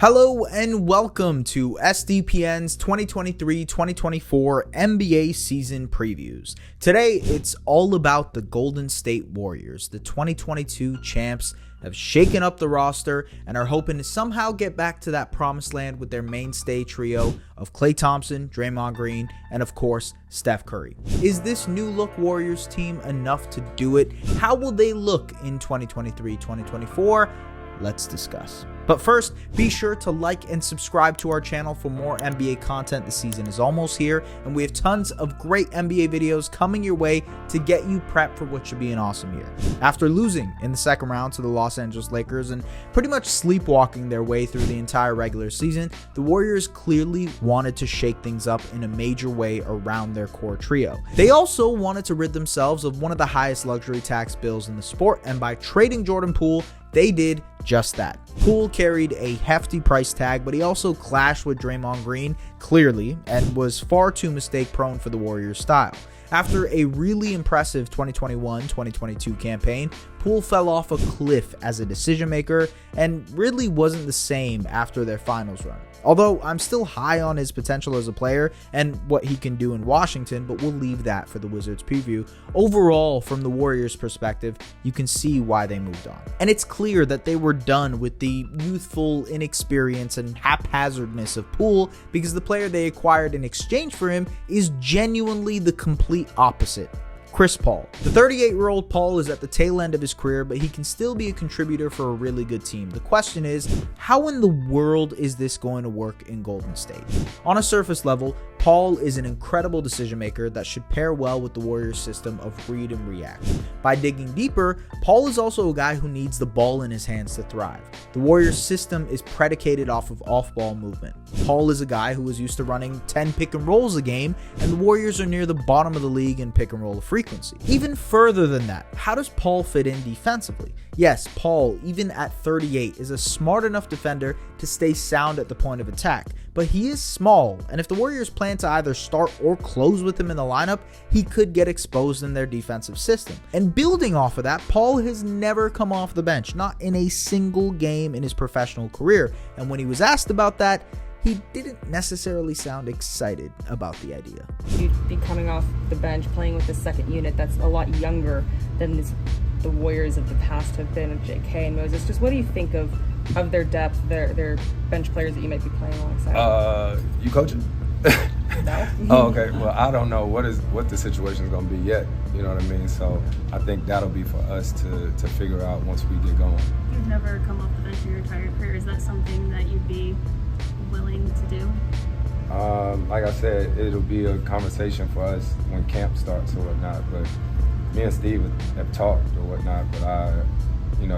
Hello and welcome to SDPN's 2023-2024 NBA season previews. Today, it's all about the Golden State Warriors. The 2022 champs have shaken up the roster and are hoping to somehow get back to that promised land with their mainstay trio of Klay Thompson, Draymond Green, and of course, Steph Curry. Is this new look Warriors team enough to do it? How will they look in 2023-2024? Let's discuss. But first, be sure to like and subscribe to our channel for more NBA content. The season is almost here, and we have tons of great NBA videos coming your way to get you prepped for what should be an awesome year. After losing in the second round to the Los Angeles Lakers and pretty much sleepwalking their way through the entire regular season, the Warriors clearly wanted to shake things up in a major way around their core trio. They also wanted to rid themselves of one of the highest luxury tax bills in the sport, and by trading Jordan Poole, they did just that. Poole carried a hefty price tag, but he also clashed with Draymond Green clearly and was far too mistake prone for the Warriors' style. After a really impressive 2021-2022 campaign, Poole fell off a cliff as a decision maker and really wasn't the same after their finals run. Although I'm still high on his potential as a player and what he can do in Washington, but we'll leave that for the Wizards preview. Overall, from the Warriors' perspective, you can see why they moved on. And it's clear that they were done with the youthful inexperience and haphazardness of Poole, because the player they acquired in exchange for him is genuinely the complete opposite. Chris Paul. The 38-year-old Paul is at the tail end of his career, but he can still be a contributor for a really good team. The question is, how in the world is this going to work in Golden State? On a surface level, Paul is an incredible decision maker that should pair well with the Warriors' system of read and react. By digging deeper, Paul is also a guy who needs the ball in his hands to thrive. The Warriors' system is predicated off of off-ball movement. Paul is a guy who is used to running 10 pick and rolls a game, and the Warriors are near the bottom of the league in pick and roll frequency. Even further than that, how does Paul fit in defensively? Yes, Paul, even at 38, is a smart enough defender to stay sound at the point of attack, but he is small, and if the Warriors plan to either start or close with him in the lineup, he could get exposed in their defensive system. And building off of that, Paul has never come off the bench, not in a single game in his professional career, and when he was asked about that, he didn't necessarily sound excited about the idea. You'd be coming off the bench playing with the second unit that's a lot younger than the Warriors of the past have been with JK and Moses. Just what do you think of their depth, their bench players that you might be playing alongside? You coaching? No. Oh, okay. Well, I don't know what the situation is going to be yet. You know what I mean? So I think that'll be for us to figure out once we get going. You've never come off the bench in your entire career. Is that something that you'd be willing to do? Like I said, it'll be a conversation for us when camp starts or whatnot. But me and Steve have talked or whatnot. But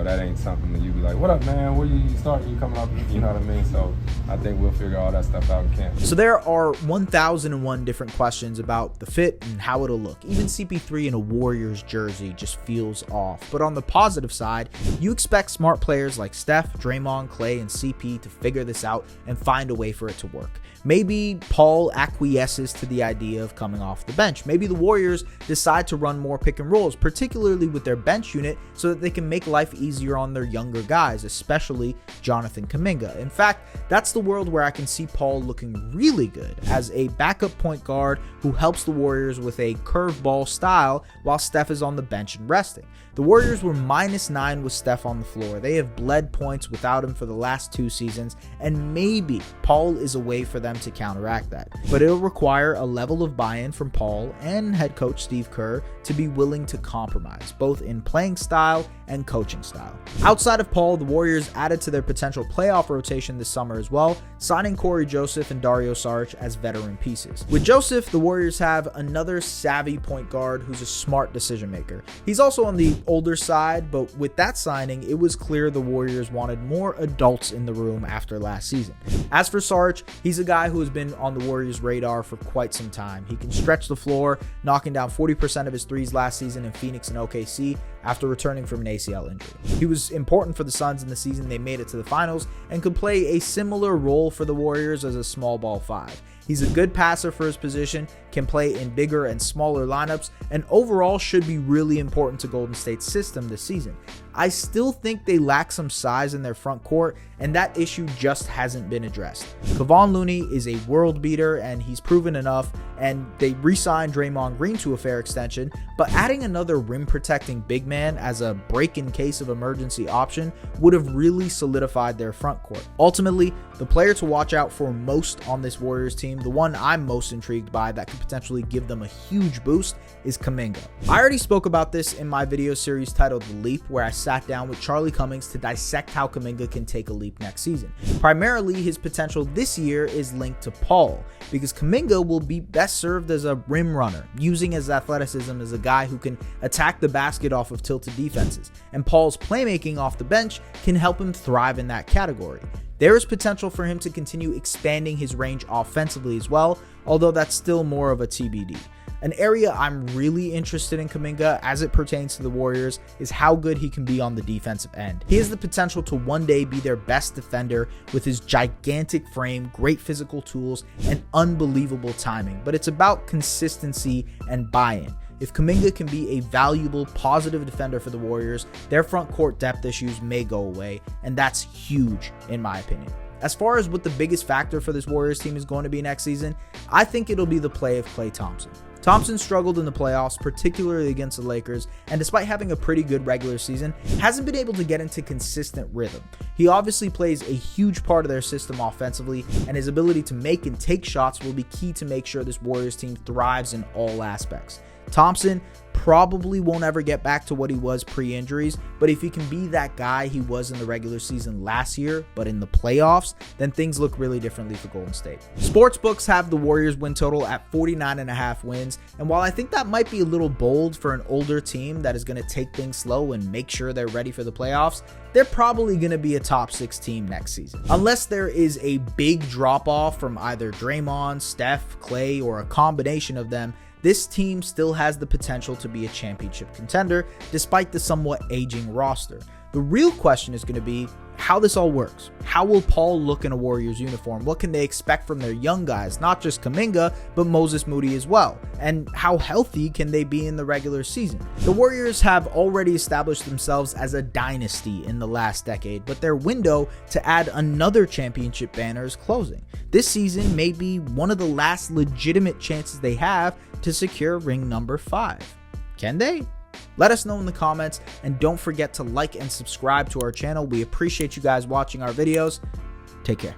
that ain't something that you be like, "What up, man? Where you starting? You coming up?" You know what I mean? So I think we'll figure all that stuff out in camp. So there are 1,001 different questions about the fit and how it'll look. Even CP3 in a Warriors jersey just feels off. But on the positive side, you expect smart players like Steph, Draymond, Klay, and CP to figure this out and find a way for it to work. Maybe Paul acquiesces to the idea of coming off the bench. Maybe the Warriors decide to run more pick and rolls, particularly with their bench unit, so that they can make life easier on their younger guys, especially Jonathan Kuminga. In fact, that's the world where I can see Paul looking really good as a backup point guard who helps the Warriors with a curveball style while Steph is on the bench and resting. The Warriors were -9 with Steph on the floor. They have bled points without him for the last 2 seasons, and maybe Paul is a way for them to counteract that. But it'll require a level of buy-in from Paul and head coach Steve Kerr to be willing to compromise, both in playing style and coaching style. Outside of Paul, the Warriors added to their potential playoff rotation this summer as well, signing Corey Joseph and Dario Saric as veteran pieces. With Joseph, the Warriors have another savvy point guard who's a smart decision maker. He's also on the older side, but with that signing, it was clear the Warriors wanted more adults in the room after last season. As for Saric, he's a guy who has been on the Warriors' radar for quite some time. He can stretch the floor, knocking down 40% of his threes last season in Phoenix and OKC after returning from an ACL injury. He was important for the Suns in the season they made it to the finals and could play a similar role for the Warriors as a small ball 5. He's a good passer for his position, can play in bigger and smaller lineups, and overall should be really important to Golden State's system this season. I still think they lack some size in their front court, and that issue just hasn't been addressed. Kevon Looney is a world beater, and he's proven enough, and they re-signed Draymond Green to a fair extension, but adding another rim-protecting big man as a break-in-case of emergency option would have really solidified their front court. Ultimately, the player to watch out for most on this Warriors team, the one I'm most intrigued by that could potentially give them a huge boost, is Kuminga. I already spoke about this in my video series titled The Leap, where I sat down with Charlie Cummings to dissect how Kuminga can take a leap next season. Primarily, his potential this year is linked to Poole, because Kuminga will be best served as a rim runner, using his athleticism as a guy who can attack the basket off of tilted defenses, and Poole's playmaking off the bench can help him thrive in that category. There is potential for him to continue expanding his range offensively as well, although that's still more of a TBD. An area I'm really interested in Kuminga as it pertains to the Warriors is how good he can be on the defensive end. He has the potential to one day be their best defender with his gigantic frame, great physical tools, and unbelievable timing, but it's about consistency and buy-in. If Kuminga can be a valuable, positive defender for the Warriors, their front court depth issues may go away, and that's huge in my opinion. As far as what the biggest factor for this Warriors team is going to be next season, I think it'll be the play of Klay Thompson. Thompson struggled in the playoffs, particularly against the Lakers, and despite having a pretty good regular season, hasn't been able to get into consistent rhythm. He obviously plays a huge part of their system offensively, and his ability to make and take shots will be key to make sure this Warriors team thrives in all aspects. Thompson probably won't ever get back to what he was pre-injuries, but if he can be that guy he was in the regular season last year, but in the playoffs, then things look really differently for Golden State. Sportsbooks have the Warriors win total at 49.5 wins, and while I think that might be a little bold for an older team that is going to take things slow and make sure they're ready for the playoffs, they're probably going to be a top 6 team next season. Unless there is a big drop-off from either Draymond, Steph, Klay, or a combination of them, this team still has the potential to be a championship contender despite the somewhat aging roster. The real question is going to be how this all works. How will Poole look in a Warriors uniform? What can they expect from their young guys, not just Kuminga, but Moses Moody as well? And how healthy can they be in the regular season? The Warriors have already established themselves as a dynasty in the last decade, but their window to add another championship banner is closing. This season may be one of the last legitimate chances they have to secure ring number 5. Can they? Let us know in the comments, and don't forget to like and subscribe to our channel. We appreciate you guys watching our videos. Take care.